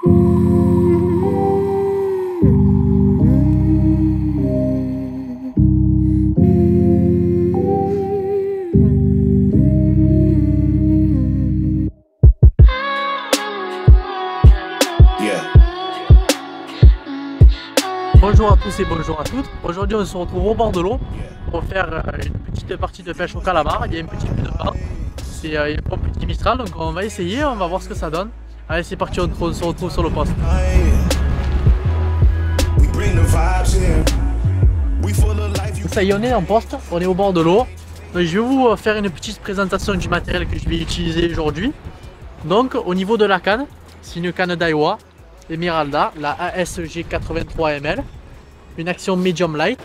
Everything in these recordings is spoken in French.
Bonjour à tous et bonjour à toutes. Aujourd'hui on se retrouve au bord de l'eau pour faire une petite partie de pêche au calamar. Il y a une petite vue de vent, c'est un bon petit mistral, donc on va essayer, on va voir ce que ça donne. Allez, c'est parti, on se retrouve sur le poste. Ça y est, on est en poste, on est au bord de l'eau. Je vais vous faire une petite présentation du matériel que je vais utiliser aujourd'hui. Donc au niveau de la canne, c'est une canne Daiwa Emeralda, la ASG 83 ml, une action medium light,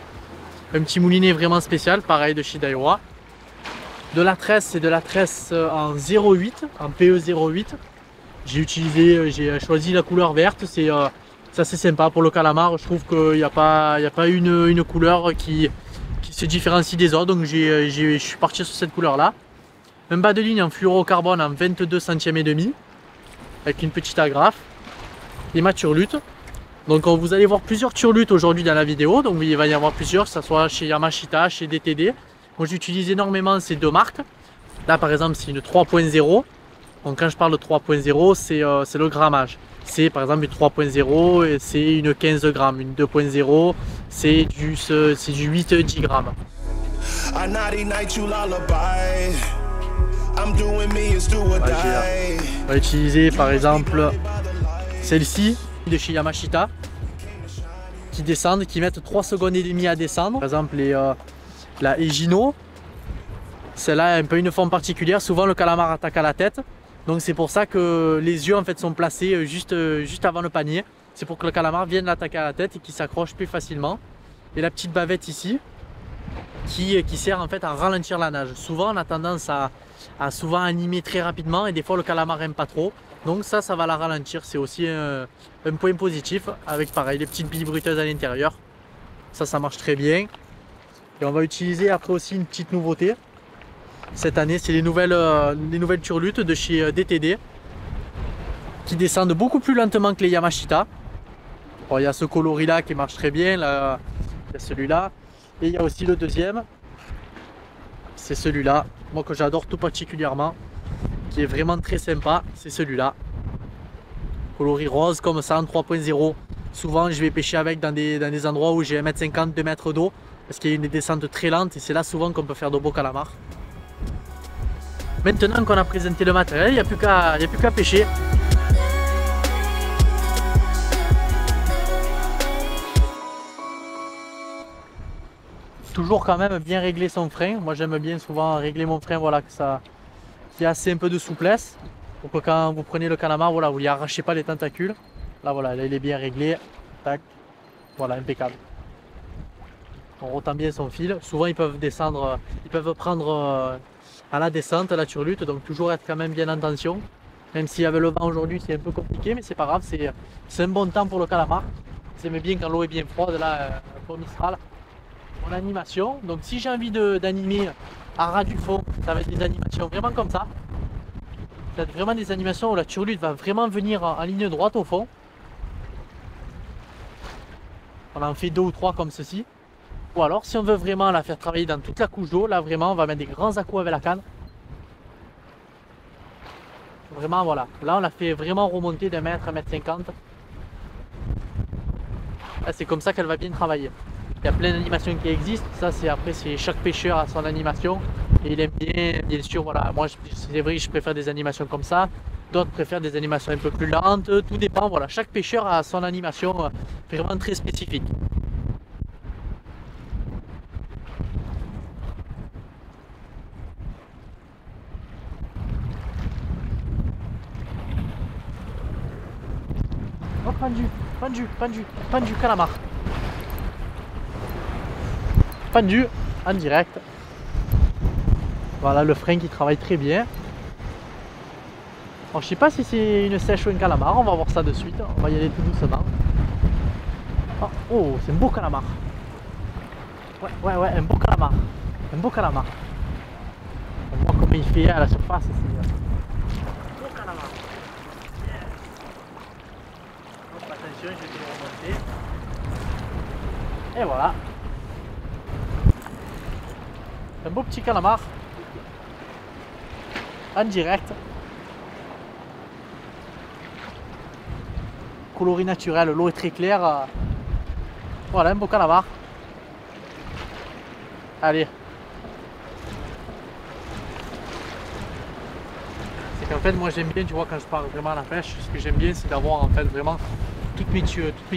un petit moulinet vraiment spécial, pareil de chez Daiwa. De la tresse, c'est de la tresse en 0,8, en PE 0,8. J'ai choisi la couleur verte, c'est assez sympa pour le calamar. Je trouve qu'il n'y a pas une couleur qui se différencie des autres, donc je suis parti sur cette couleur là. Un bas de ligne en fluorocarbone en 22 centièmes et demi, avec une petite agrafe. Et ma turlute. Donc vous allez voir plusieurs turlutes aujourd'hui dans la vidéo, donc il va y avoir plusieurs, que ce soit chez Yamashita, chez DTD. Moi j'utilise énormément ces deux marques. Là par exemple c'est une 3.0. Donc quand je parle de 3.0 c'est le grammage. C'est par exemple une 3.0 et c'est une 15 grammes. Une 2.0 c'est du 8-10 grammes. On va utiliser par exemple celle-ci de chez Yamashita qui descendent, qui mettent 3 secondes et demie à descendre. Par exemple la Egino, celle-là a un peu une forme particulière, souvent le calamar attaque à la tête, donc c'est pour ça que les yeux en fait sont placés juste avant le panier. C'est pour que le calamar vienne l'attaquer à la tête et qu'il s'accroche plus facilement. Et la petite bavette ici qui sert en fait à ralentir la nage. Souvent on a tendance à souvent animer très rapidement et des fois le calamar n'aime pas trop. Donc ça va la ralentir, c'est aussi un point positif avec pareil les petites billes bruiteuses à l'intérieur. Ça marche très bien. Et on va utiliser après aussi une petite nouveauté. Cette année c'est les nouvelles turlutes de chez DTD qui descendent beaucoup plus lentement que les Yamashita. Bon, il y a ce coloris là qui marche très bien, là, il y a celui-là. Et il y a aussi le deuxième, c'est celui-là, moi que j'adore tout particulièrement, qui est vraiment très sympa, c'est celui-là. Coloris rose comme ça en 3.0. Souvent je vais pêcher avec dans des endroits où j'ai 1,50 m, 2 mètres d'eau, parce qu'il y a une descente très lente et c'est là souvent qu'on peut faire de beaux calamars. Maintenant qu'on a présenté le matériel, il n'y a plus qu'à pêcher. Toujours quand même bien régler son frein. Moi j'aime bien souvent régler mon frein, voilà, que ça qui a assez un peu de souplesse pour que quand vous prenez le calamar, voilà, vous n'y arrachez pas les tentacules. Là voilà, là, il est bien réglé, tac, voilà, impeccable. On retend bien son fil. Souvent ils peuvent descendre, ils peuvent prendre à la descente la turlute, donc toujours être quand même bien en tension. Même s'il y avait le vent aujourd'hui, c'est un peu compliqué, mais c'est pas grave, c'est un bon temps pour le calamar. J'aime bien quand l'eau est bien froide, là, pour Mistral. Mon animation, donc si j'ai envie d'animer à ras du fond, ça va être des animations vraiment comme ça. Ça va être vraiment des animations où la turlute va vraiment venir en ligne droite au fond. On en fait 2 ou 3 comme ceci. Ou alors si on veut vraiment la faire travailler dans toute la couche d'eau, là vraiment on va mettre des grands à-coups avec la canne. Vraiment voilà, là on la fait vraiment remonter d'un mètre à 1,50 m. Là c'est comme ça qu'elle va bien travailler. Il y a plein d'animations qui existent, ça c'est après c'est chaque pêcheur a son animation et il aime bien sûr, voilà, moi c'est vrai que je préfère des animations comme ça, d'autres préfèrent des animations un peu plus lentes, tout dépend, voilà, chaque pêcheur a son animation vraiment très spécifique. Oh, pendu, calamar. Pendu en direct. Voilà le frein qui travaille très bien. Alors, je sais pas si c'est une sèche ou un calamar, on va voir ça de suite. On va y aller tout doucement. Oh, c'est un beau calamar. Ouais, un beau calamar. Un beau calamar. On voit comment il fait à la surface. C'est un beau calamar. je vais te le remonter. Et voilà. Un beau petit calamar. En direct. Coloris naturel, l'eau est très claire. Voilà, un beau calamar. Allez. C'est qu'en fait, moi j'aime bien, tu vois, quand je pars vraiment à la pêche, ce que j'aime bien, c'est d'avoir en fait vraiment toutes mes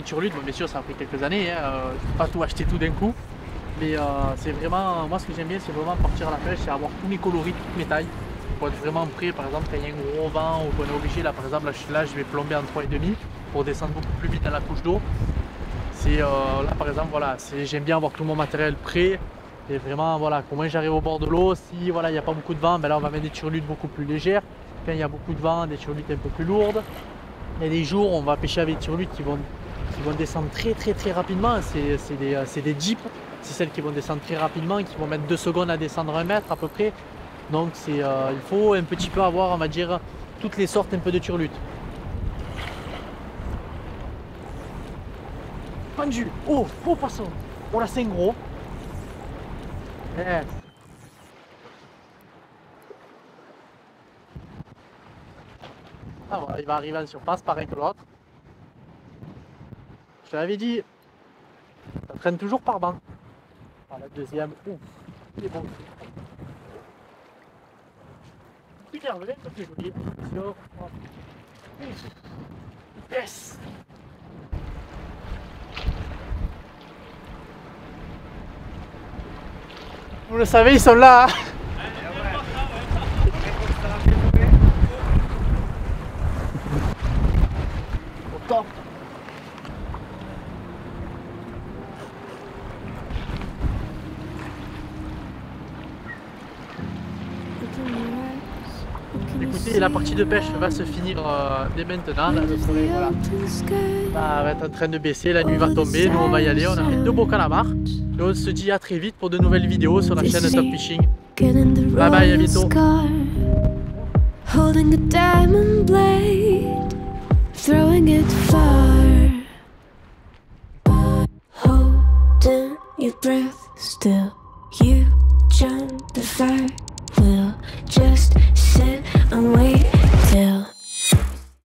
turlutes. Bon, bien sûr, ça a pris quelques années, hein, je ne peux pas tout acheter tout d'un coup. Mais c'est vraiment, moi ce que j'aime bien, c'est vraiment partir à la pêche et avoir tous mes coloris, toutes mes tailles. Pour être vraiment prêt, par exemple, quand il y a un gros vent ou qu'on est obligé, là par exemple, là je vais plomber en 3,5 pour descendre beaucoup plus vite dans la couche d'eau. C'est là par exemple, voilà, j'aime bien avoir tout mon matériel prêt. Et vraiment, voilà, comment j'arrive au bord de l'eau, si voilà, il n'y a pas beaucoup de vent, ben là on va mettre des turlutes beaucoup plus légères. Quand il y a beaucoup de vent, des turlutes un peu plus lourdes. Il y a des jours où on va pêcher avec des turlutes qui vont descendre très rapidement. C'est des jeeps, c'est celles qui vont descendre très rapidement, qui vont mettre 2 secondes à descendre 1 mètre à peu près. Donc il faut un petit peu avoir, on va dire, toutes les sortes un peu de turlutes. Pendu, oh, beau poisson. Oh là c'est un gros. Yes. Ah voilà, il va arriver en surface, pareil que l'autre. Je te l'avais dit, ça traîne toujours par banc. Ah, la deuxième, ouf, il est bon. Super, vous voyez, c'est joli. Yes. Vous le savez, ils sont là. Hein. Au top. Écoutez, la partie de pêche va se finir dès maintenant. Là, le soleil voilà, va être en train de baisser, la nuit va tomber, nous on va y aller, on a fait 2 beaux calamars. Et on se dit à très vite pour de nouvelles vidéos sur la chaîne Top Fishing. Bye bye, à bientôt. Holding a diamond blade, throwing it far, holding your breath still. You jump the fire, we'll just sit and wait.